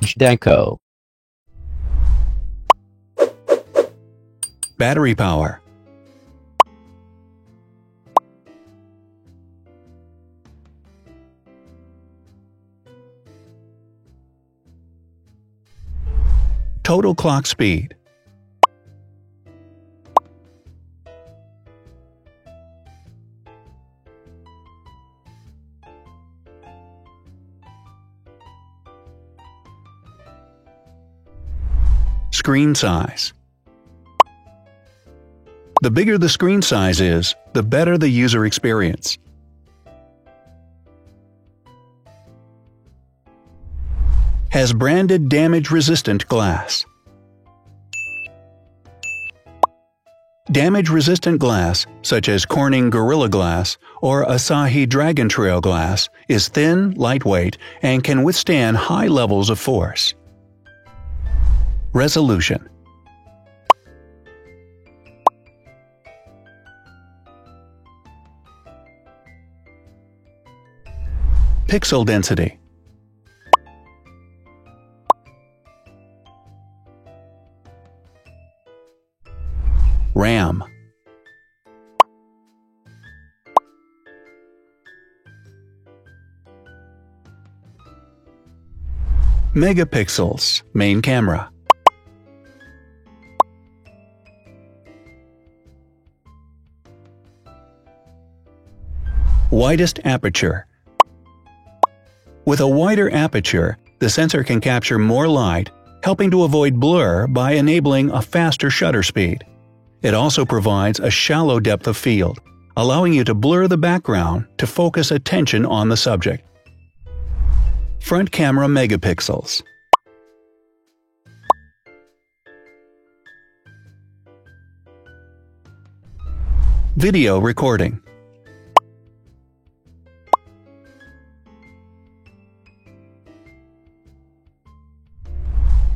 Deco. Battery power. Total clock speed. Screen size. The bigger the screen size is, the better the user experience. Has branded damage-resistant glass. Damage-resistant glass, such as Corning Gorilla Glass or Asahi Dragon Trail glass, is thin, lightweight, and can withstand high levels of force. Resolution. Pixel density. RAM. Megapixels, main camera. Widest aperture. With a wider aperture, the sensor can capture more light, helping to avoid blur by enabling a faster shutter speed. It also provides a shallow depth of field, allowing you to blur the background to focus attention on the subject. Front camera megapixels. Video recording.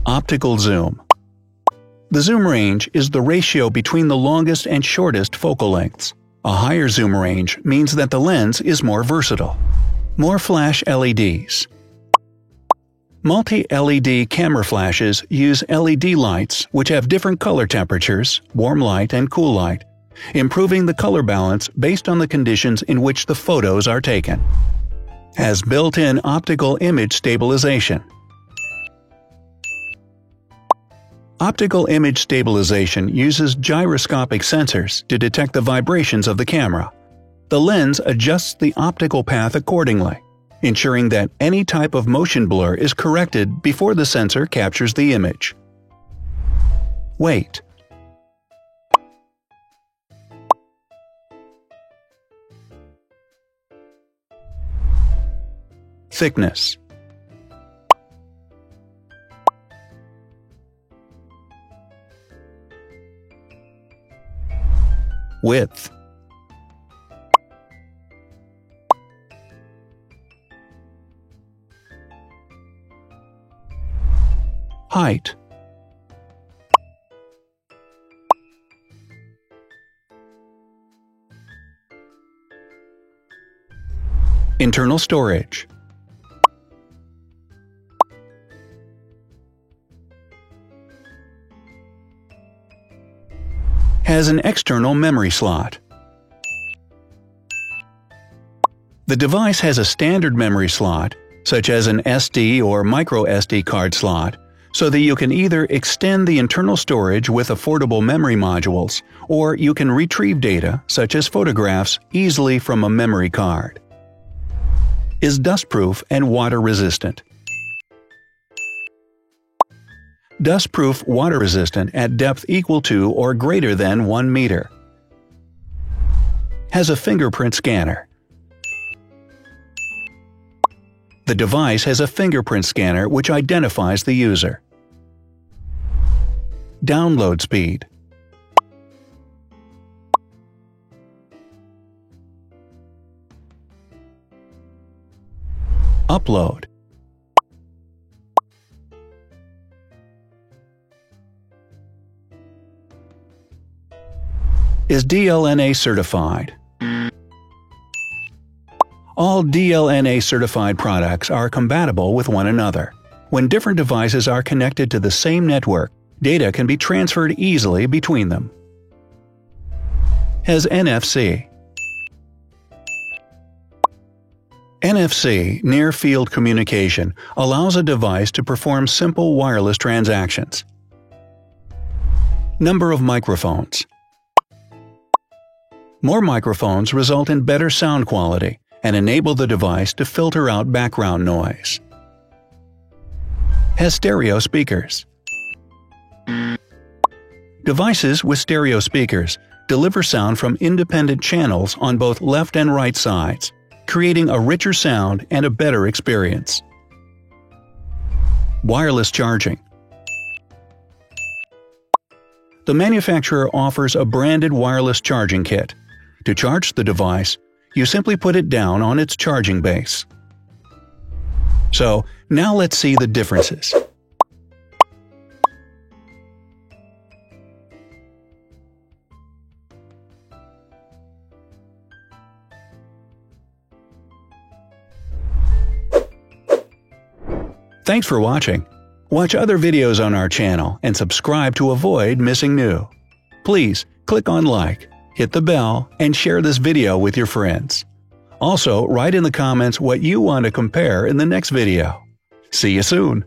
Optical zoom. The zoom range is the ratio between the longest and shortest focal lengths. A higher zoom range means that the lens is more versatile. More flash LEDs. Multi-LED camera flashes use LED lights which have different color temperatures, warm light and cool light, improving the color balance based on the conditions in which the photos are taken. Has built-in optical image stabilization. Optical image stabilization uses gyroscopic sensors to detect the vibrations of the camera. The lens adjusts the optical path accordingly, ensuring that any type of motion blur is corrected before the sensor captures the image. Weight. Thickness. Width. Height. Internal storage. Has an external memory slot. The device has a standard memory slot, such as an SD or micro SD card slot, so that you can either extend the internal storage with affordable memory modules, or you can retrieve data, such as photographs, easily from a memory card. Is dustproof and water resistant. Dustproof water resistant at depth equal to or greater than 1 meter. Has a fingerprint scanner. The device has a fingerprint scanner which identifies the user. Download speed. Upload. Is DLNA certified. All DLNA certified products are compatible with one another. When different devices are connected to the same network, data can be transferred easily between them. Has NFC. NFC, Near Field Communication, allows a device to perform simple wireless transactions. Number of microphones. More microphones result in better sound quality and enable the device to filter out background noise. Has stereo speakers. Devices with stereo speakers deliver sound from independent channels on both left and right sides, creating a richer sound and a better experience. Wireless charging. The manufacturer offers a branded wireless charging kit. To charge the device, you simply put it down on its charging base. So, now let's see the differences. Thanks for watching. Watch other videos on our channel and subscribe to avoid missing new. Please click on like, hit the bell, and share this video with your friends. Also, write in the comments what you want to compare in the next video. See you soon!